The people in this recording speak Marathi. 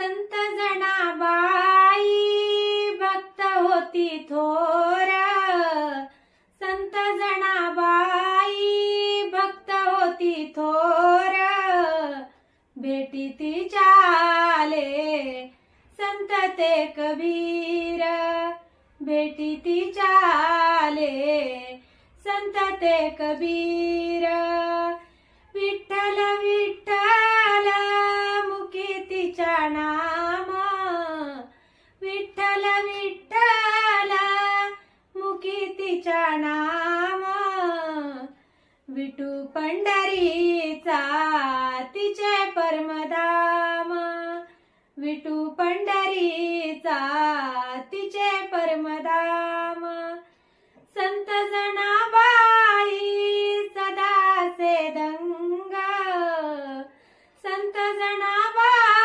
संत जनाबाई भक्त होती थोर, संत जनाबाई भक्त होती थोर, भेटी ती चाले संत ते कबीर, भेटी ती चाले संत ते कबीर. विठ्ठल विठ्ठल मुखी तिच्या नाम, विठ्ठल विठ्ठल मुखी तिच्या नाम, विठू पंढरीचा तिचे परमधाम, विठू पंढरीचा